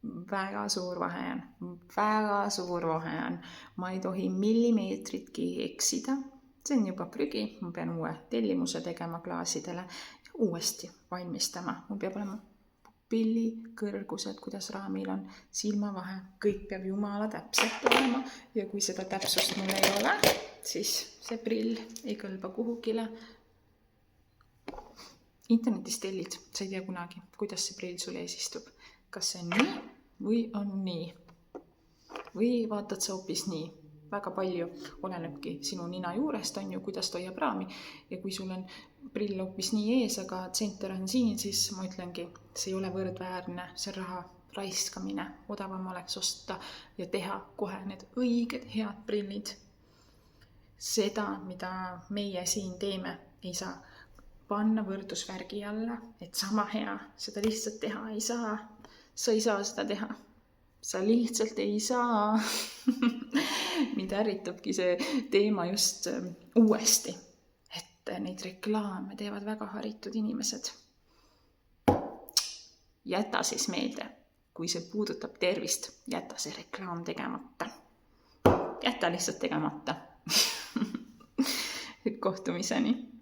väga suur vahe on. Ma ei tohi millimeetritki eksida. See on juba prügi, ma pean uue tellimuse tegema klaasidele ja uuesti valmistama. Mul peab olema pilli kõrgused, kuidas raamil on, silmavahe, kõik peab jumala täpselt olema ja kui seda täpsust mul ei ole, siis see prill ei kõlba kuhugile. Internetis tellid, sa ei tea kunagi, kuidas see prill sul ees istub. Kas see on nii või on nii? Või vaatad sa hoopis nii? Väga palju olenebki sinu nina juurest, on ju, kuidas ta hoiab raami. Ja kui sul on prill hoopis nii ees, aga tsenter on siin, siis ma ütlengi, see ei ole võrdväärne, see raha raiskamine. Odavam oleks osta ja teha kohe need õiged head prillid. Seda, mida meie siin teeme, ei saa panna võrdusvärgi alla, et sama hea, seda lihtsalt teha ei saa. Sa ei saa seda teha. Sa lihtsalt ei saa. Mind ärritabki see teema just uuesti, et neid reklaame teevad väga haritud inimesed. Jäta siis meelde, kui see puudutab tervist, jäta see reklaam tegemata. Jäta lihtsalt tegemata. Kohtumiseni.